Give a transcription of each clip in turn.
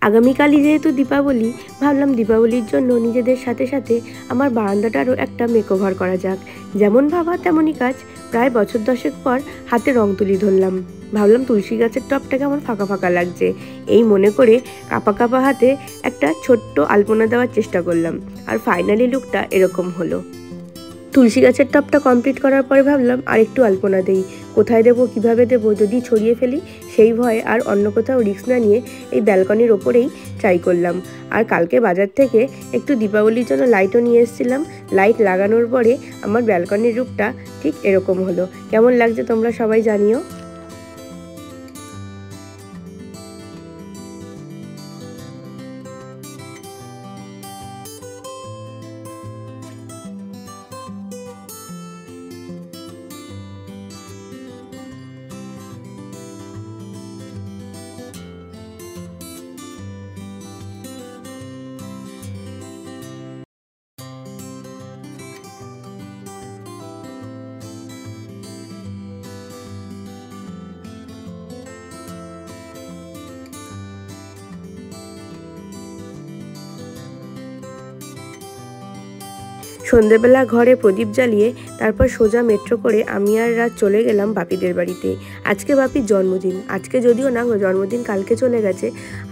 আগামীকালই যেহেতু দীপাবলি, ভাবলাম দীপাবলির জন্য নিজেদের সাথে সাথে আমার বারান্দাটারও একটা মেকওভার করা যাক। যেমন ভাবা তেমনই কাজ। প্রায় বছর 10 পর হাতে রং তুলি ধরলাম। ভাবলাম তুলসী গাছের টবটা কেমন ফাঁকা ফাঁকা লাগছে, এই মনে করে কাপা কাপা হাতে একটা ছোট্ট আলপনা দেওয়ার চেষ্টা করলাম। আর ফাইনালি লুকটা এরকম হলো। তুলসী গাছের টবটা কমপ্লিট করার পরে ভাবলাম আর একটু আলপনা দেই। কোথায় দেবো, কিভাবে দেবো, যদি ছড়িয়ে ফেলি সেই ভয়ে আর অন্য কোথাও রিস্ক না নিয়ে এই ব্যালকনির ওপরেই ট্রাই করলাম। আর কালকে বাজার থেকে একটু দীপাবলির জন্য লাইটও নিয়ে এসেছিলাম। লাইট লাগানোর পরে আমার ব্যালকনির রূপটা ঠিক এরকম হলো। কেমন লাগছে তোমরা সবাই জানিও। সন্ধেবেলা ঘরে প্রদীপ জ্বালিয়ে তারপর সোজা মেট্রো করে আমি আর রাত চলে গেলাম বাপিদের বাড়িতে। আজকে বাপির জন্মদিন। আজকে যদিও না, জন্মদিন কালকে চলে গেছে।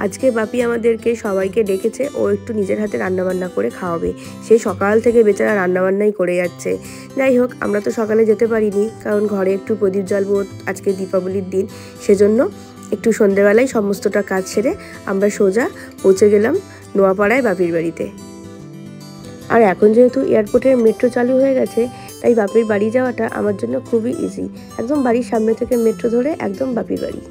আজকে বাপি আমাদেরকে সবাইকে ডেকেছে, ও একটু নিজের হাতে রান্নাবান্না করে খাওয়াবে। সেই সকাল থেকে বেচারা রান্নাবান্নাই করে যাচ্ছে। যাই হোক, আমরা তো সকালে যেতে পারিনি, কারণ ঘরে একটু প্রদীপ জ্বালবো, আজকে দীপাবলির দিন। সেজন্য একটু সন্ধেবেলায় সমস্তটা কাজ সেরে আমরা সোজা পৌঁছে গেলাম নোয়াপাড়ায় বাপির বাড়িতে। আর এখন যেহেতু এয়ারপোর্টের মেট্রো চালু হয়ে গেছে, তাই বাপির বাড়ি যাওয়াটা আমার জন্য খুবই ইজি। একদম বাড়ির সামনে থেকে মেট্রো ধরে একদম বাপির বাড়ি।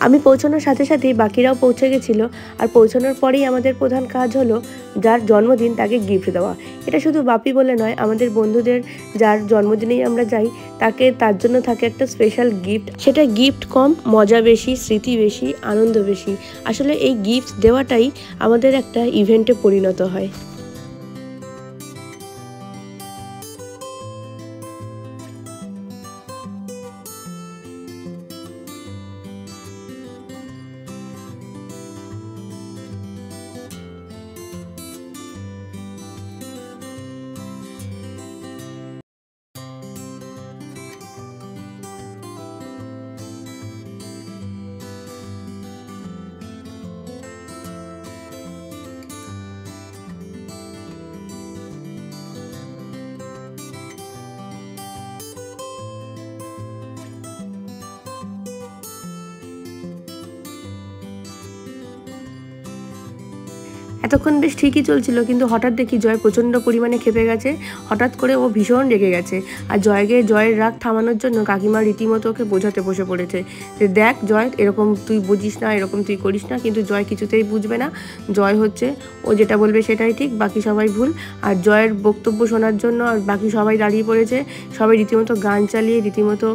আমি পৌঁছানোর সাথে সাথেই বাকিরাও পৌঁছে গেছিলো। আর পৌঁছানোর পরেই আমাদের প্রধান কাজ হলো যার জন্মদিন তাকে গিফট দেওয়া। এটা শুধু বাপি বলে নয়, আমাদের বন্ধুদের যার জন্মদিনেই আমরা যাই তাকে তার জন্য থাকে একটা স্পেশাল গিফট। সেটা গিফট কম, মজা বেশি, স্মৃতি বেশি, আনন্দ বেশি। আসলে এই গিফট দেওয়াটাই আমাদের একটা ইভেন্টে পরিণত হয়। এতক্ষণ বেশ ঠিকই চলছিল, কিন্তু হঠাৎ দেখি জয় প্রচণ্ড পরিমাণে ক্ষেপে গেছে। হঠাৎ করে ও ভীষণ রেগে গেছে। আর জয়ের রাগ থামানোর জন্য কাকিমা রীতিমতো ওকে বোঝাতে বসে পড়েছে যে দেখ জয়, এরকম তুই বুঝিস না, এরকম তুই করিস না। কিন্তু জয় কিছুতেই বুঝবে না। জয় হচ্ছে ও যেটা বলবে সেটাই ঠিক, বাকি সবাই ভুল। আর জয়ের বক্তব্য শোনার জন্য আর বাকি সবাই দাঁড়িয়ে পড়েছে। সবাই রীতিমতো গান চালিয়ে রীতিমতো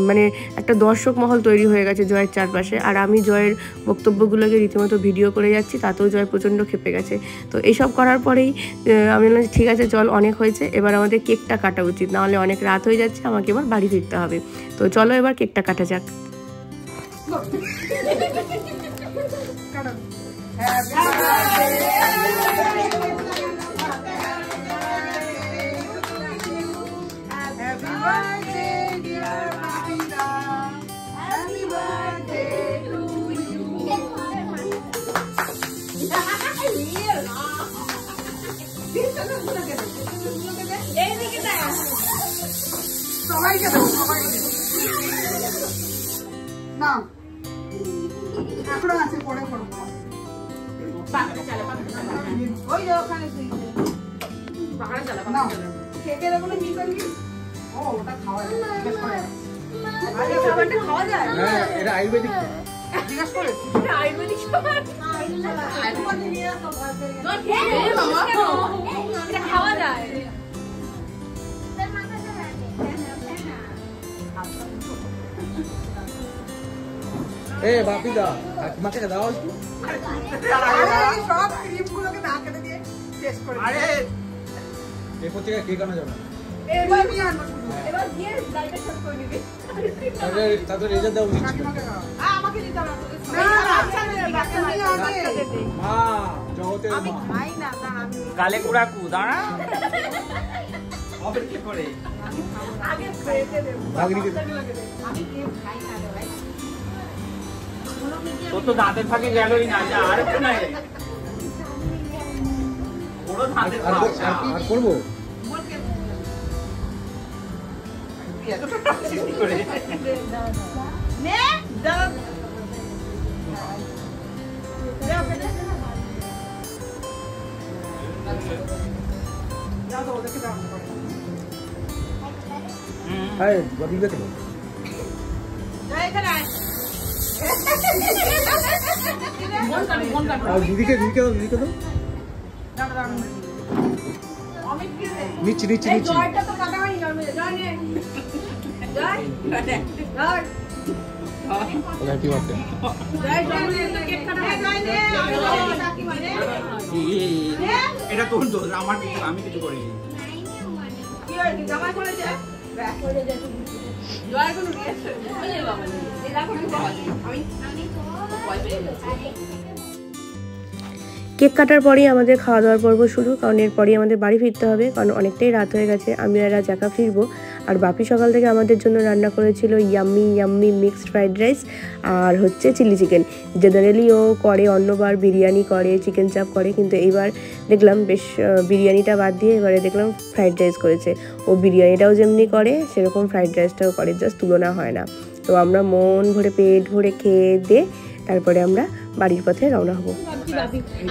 মানে একটা দর্শক মহল তৈরি হয়ে গেছে জয়ের চারপাশে। আর আমি জয়ের বক্তব্যগুলোকে রীতিমতো ভিডিও করে যাচ্ছি, তাতেও জয় প্রচণ্ড ক্ষেপে গেছে। তো এইসব করার পরেই আমি বললাম ঠিক আছে চল, অনেক হয়েছে, এবার আমাদের কেকটা কাটা উচিত, নাহলে অনেক রাত হয়ে যাচ্ছে, আমাকে এবার বাড়ি ফিরতে হবে। তো চলো এবার কেকটা কাটা যাক। না এখনো আছে, পরে করবো। ওই যে ওখানে কেকের ওখানে কি করবি? ও ওটা খাওয়া যায়, খাওয়া যায়। হ্যাঁ, এটা আয়ুর্বেদিক। জিজ্ঞাসা করে এটা আয়ুর্বেদিক খাবার। এটা খাওয়া যায়। এ বাপিদা, তোমাকে দাও একটু। সব ক্রিমগুলোকে না কেটে দিয়ে টেস্ট করে। আরে এরপর থেকে কেক আনা যাবে না। এবার নিয়ে আনবো শুধু। এবার দিয়ে লাইটটা শর্ট করে নিবি। তাহলে রেজাল্ট দাও। আমাকে দিতে হবে। মা জগতের মা গালে কুড়াকু দাঁড়া হবে কি করে তোর তো দাঁতের ফাঁকে গেলই না যা আর একটু নাই পুরো দাঁতের আর করবো হ্যাঁ বাকি দেখো দিদিকে দাও নিচ্ছি হ্যাপি বার্থডে এটা তোর দোষ আমার কিছু আমি কিছু করিনি কেক কাটার পরেই আমাদের খাওয়া দাওয়ার পর্ব শুরু, কারণ এরপরেই আমাদের বাড়ি ফিরতে হবে, কারণ অনেকটাই রাত হয়ে গেছে। আমি আর রাজ একা ফিরবো। আর বাপি সকাল থেকে আমাদের জন্য রান্না করেছিল ইয়াম্মি মিক্সড ফ্রাইড রাইস আর হচ্ছে চিলি চিকেন। জেনারেলি ও করে অন্যবার বিরিয়ানি করে, চিকেন চাপ করে, কিন্তু এইবার দেখলাম বেশ বিরিয়ানিটা বাদ দিয়ে এবারে দেখলাম ফ্রাইড রাইস করেছে। ও বিরিয়ানিটাও যেমনি করে সেরকম ফ্রাইড রাইসটাও করে, জাস্ট তুলনা হয় না। তো আমরা মন ভরে পেট ভরে খেয়ে দিয়ে তারপরে আমরা বাড়ির পথে রওনা হবো।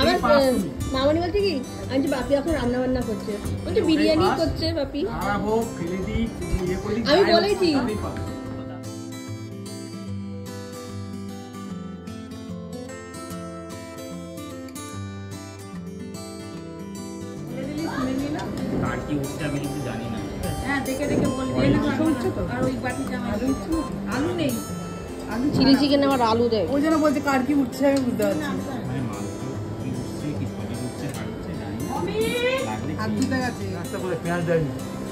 আমার মামানি বলছে কি আন্টি বাপি এখন রান্না বান্না করছে, বলছে বিরিয়ানি করছে বাপি। আমি বলেছি কার কি উঠছে আমি কিন্তু জানি না। হ্যাঁ দেখে বলবি আর ওই বাটিতে আলু নেই, চিলি চিকেন আমার আলু দেয়, ওই জন্য বলছে কার কি উঠছে আমি বুঝতে পারছি।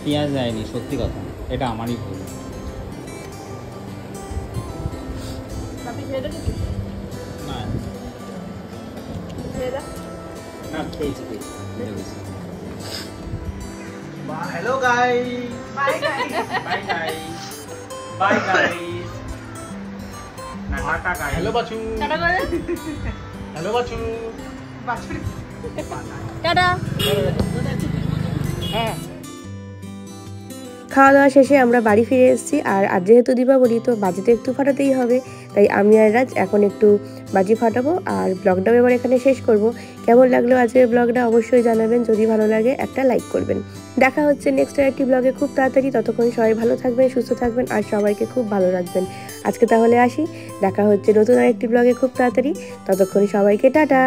পেঁয়াজ দেয়নি, সত্যি কথা, এটা আমারই ভুল। না খেয়েছি হ্যালো গাইস বাই গাইস না tata guys hello Bachu hello Bachu tata. হ্যাঁ, খাওয়া দাওয়া শেষে আমরা বাড়ি ফিরে এসেছি। আর আজ যেহেতু দীপাবলি, তো বাজি তো একটু ফাটাতেই হবে, তাই আমি আর রাজ এখন একটু বাজি ফাটাবো। আর ব্লগটাও এবার এখানে শেষ করব। কেমন লাগলো আজকের ব্লগটা অবশ্যই জানাবেন, যদি ভালো লাগে একটা লাইক করবেন। দেখা হচ্ছে নেক্সট একটি ব্লগে খুব তাড়াতাড়ি। ততক্ষণ সবাই ভালো থাকবেন, সুস্থ থাকবেন আর সবাইকে খুব ভালো রাখবেন। আজকে তাহলে আসি, দেখা হচ্ছে নতুন আরেকটি ব্লগে খুব তাড়াতাড়ি। ততক্ষণ সবাইকে টাটা।